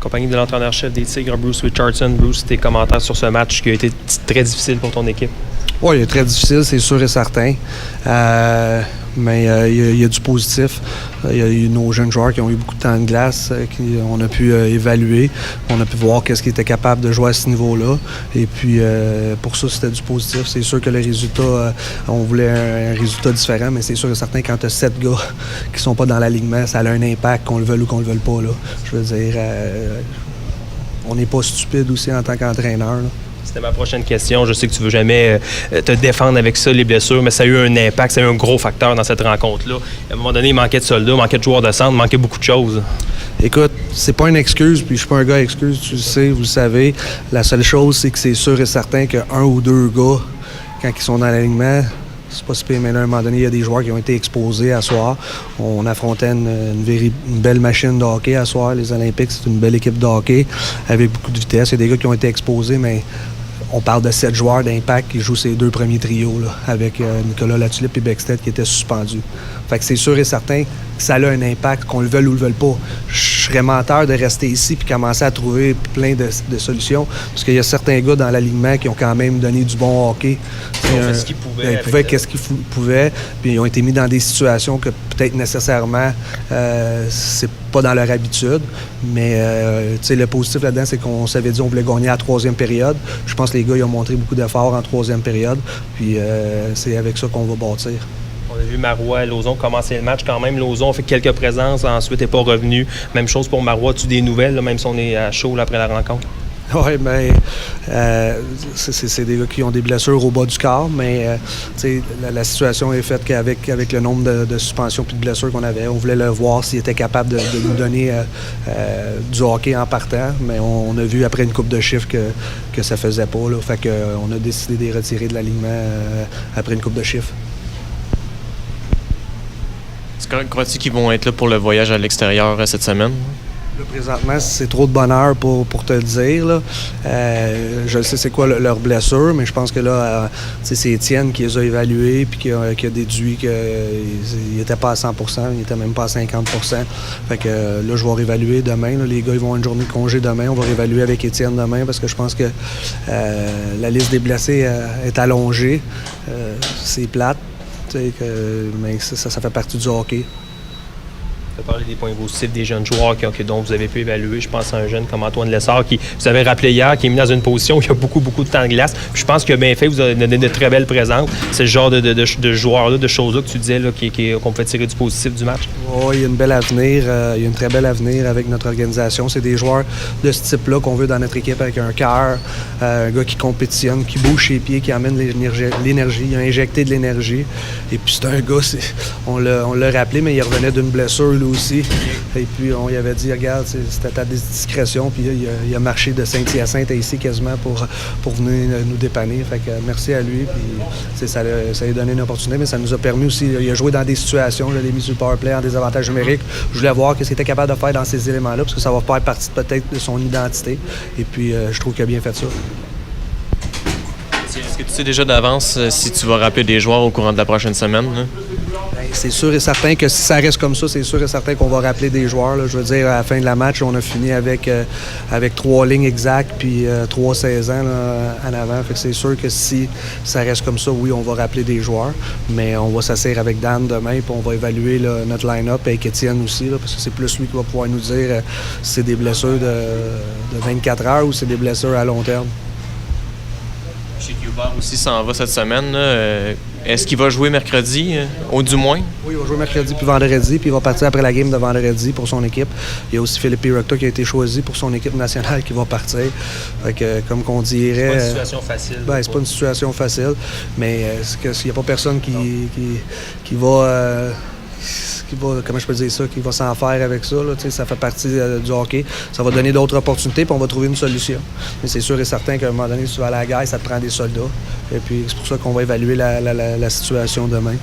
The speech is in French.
compagnie de l'entraîneur-chef des Tigres, Bruce Richardson. Bruce, tes commentaires sur ce match qui a été très difficile pour ton équipe? Oui, il est très difficile, c'est sûr et certain. Mais il y a du positif. Il y a eu nos jeunes joueurs qui ont eu beaucoup de temps de glace, on a pu évaluer. On a pu voir qu'est-ce qu'ils étaient capables de jouer à ce niveau-là. Et puis, pour ça, c'était du positif. C'est sûr que le résultat, on voulait un résultat différent, mais c'est sûr et certain quand tu as 7 gars qui sont pas dans l'alignement, ça a un impact, qu'on le veuille ou qu'on le veuille pas. Là. Je veux dire, on n'est pas stupide aussi en tant qu'entraîneur. Là. C'était ma prochaine question. Je sais que tu ne veux jamais te défendre avec ça, les blessures, mais ça a eu un impact, ça a eu un gros facteur dans cette rencontre-là. À un moment donné, il manquait de soldats, il manquait de joueurs de centre, il manquait beaucoup de choses. Écoute, c'est pas une excuse, puis je suis pas un gars excuse, tu le sais, vous le savez. La seule chose, c'est que c'est sûr et certain qu'un ou deux gars, quand ils sont dans l'alignement, c'est pas si pire, mais là, à un moment donné, il y a des joueurs qui ont été exposés à soir. On affrontait une belle machine de hockey à soir. Les Olympiques, c'est une belle équipe de hockey avec beaucoup de vitesse. Il y a des gars qui ont été exposés, mais on parle de 7 joueurs d'Impact qui jouent ces 2 premiers trios là, avec Nicolas Latulippe et Bexted qui étaient suspendus. Fait que c'est sûr et certain que ça a un impact, qu'on le veuille ou le veuille pas. Je serais menteur de rester ici puis commencer à trouver plein de solutions. Parce qu'il y a certains gars dans l'alignement qui ont quand même donné du bon hockey. Ils ont fait ce qu'ils pouvaient. Ils pouvaient qu'est-ce qu'ils pouvaient. Puis ils ont été mis dans des situations que peut-être nécessairement c'est pas dans leur habitude. Mais le positif là-dedans, c'est qu'on s'avait dit qu'on voulait gagner à la 3e période. Je pense que les gars ils ont montré beaucoup d'efforts en 3e période. Puis c'est avec ça qu'on va bâtir. On a vu Marois et Lauzon commencer le match quand même. Lauzon a fait quelques présences, ensuite n'est pas revenu. Même chose pour Marois. As-tu des nouvelles, là, même si on est à chaud là, après la rencontre? Oui, mais c'est des gars qui ont des blessures au bas du corps, mais la situation est faite qu'avec le nombre de suspensions et de blessures qu'on avait, on voulait le voir s'il était capable de nous donner du hockey en partant, mais on a vu après une coupe de chiffres que ça faisait pas. Là, fait qu'on a décidé de les retirer de l'alignement après une coupe de chiffres. Crois-tu qu'ils vont être là pour le voyage à l'extérieur cette semaine? Là, présentement, c'est trop de bonheur pour te le dire. Là. Je sais c'est quoi leur blessure, mais je pense que là, c'est Étienne qui les a évalués et qui a déduit qu'ils n'étaient pas à 100 %, ils n'étaient même pas à 50 %. Fait que là, je vais réévaluer demain. Là. Les gars ils vont avoir une journée de congé demain. On va réévaluer avec Étienne demain parce que je pense que la liste des blessés est allongée. C'est plate. Mais ça fait partie du hockey. Tu as parlé des points positifs des jeunes joueurs dont vous avez pu évaluer. Je pense à un jeune comme Antoine Lessard qui, vous avez rappelé hier, qui est mis dans une position où il y a beaucoup de temps de glace. Puis je pense qu'il a bien fait, vous avez donné de très belles présences. C'est le genre de joueurs-là, de choses-là que tu disais qu'on peut tirer du positif du match. Oui, il y a une belle avenir. Il y a une très belle avenir avec notre organisation. C'est des joueurs de ce type-là qu'on veut dans notre équipe avec un cœur, un gars qui compétitionne, qui bouge ses pieds, qui amène l'énergie. Il a injecté de l'énergie. Et puis c'est un gars, on l'a rappelé, mais il revenait d'une blessure lui aussi. Et puis on lui avait dit, regarde, c'était à discrétion. Puis il a marché de Saint-Hyacinthe à ici quasiment pour venir nous dépanner. Fait que merci à lui. Puis ça lui a donné une opportunité, mais ça nous a permis aussi. Il a joué dans des situations, je l'ai mis sur le powerplay en désavantage numérique. Je voulais voir ce qu'il était capable de faire dans ces éléments-là, parce que ça va faire partie peut-être de son identité. Et puis je trouve qu'il a bien fait ça. Est-ce que tu sais déjà d'avance si tu vas rappeler des joueurs au courant de la prochaine semaine? Là? C'est sûr et certain que si ça reste comme ça, c'est sûr et certain qu'on va rappeler des joueurs. Là. Je veux dire, à la fin de la match, on a fini avec 3 lignes exactes puis 3 16 ans là, en avant. Fait que c'est sûr que si ça reste comme ça, oui, on va rappeler des joueurs. Mais on va s'asseoir avec Dan demain puis on va évaluer là, notre line-up avec Étienne aussi, là, parce que c'est plus lui qui va pouvoir nous dire si c'est des blessures de 24 heures ou c'est des blessures à long terme. Chez Hubert aussi s'en va cette semaine. Là. Est-ce qu'il va jouer mercredi, au du moins? Oui, il va jouer mercredi puis vendredi, puis il va partir après la game de vendredi pour son équipe. Il y a aussi Philippe Pirocta qui a été choisi pour son équipe nationale qui va partir. Fait que, comme qu'on dirait... C'est pas une situation facile. C'est pas une situation facile, mais il n'y a pas personne qui va... comment je peux dire ça, qui va s'en faire avec ça. Là, ça fait partie du hockey. Ça va donner d'autres opportunités, puis on va trouver une solution. Mais c'est sûr et certain qu'à un moment donné, si tu vas à la guerre, ça te prend des soldats. Et puis c'est pour ça qu'on va évaluer la situation demain.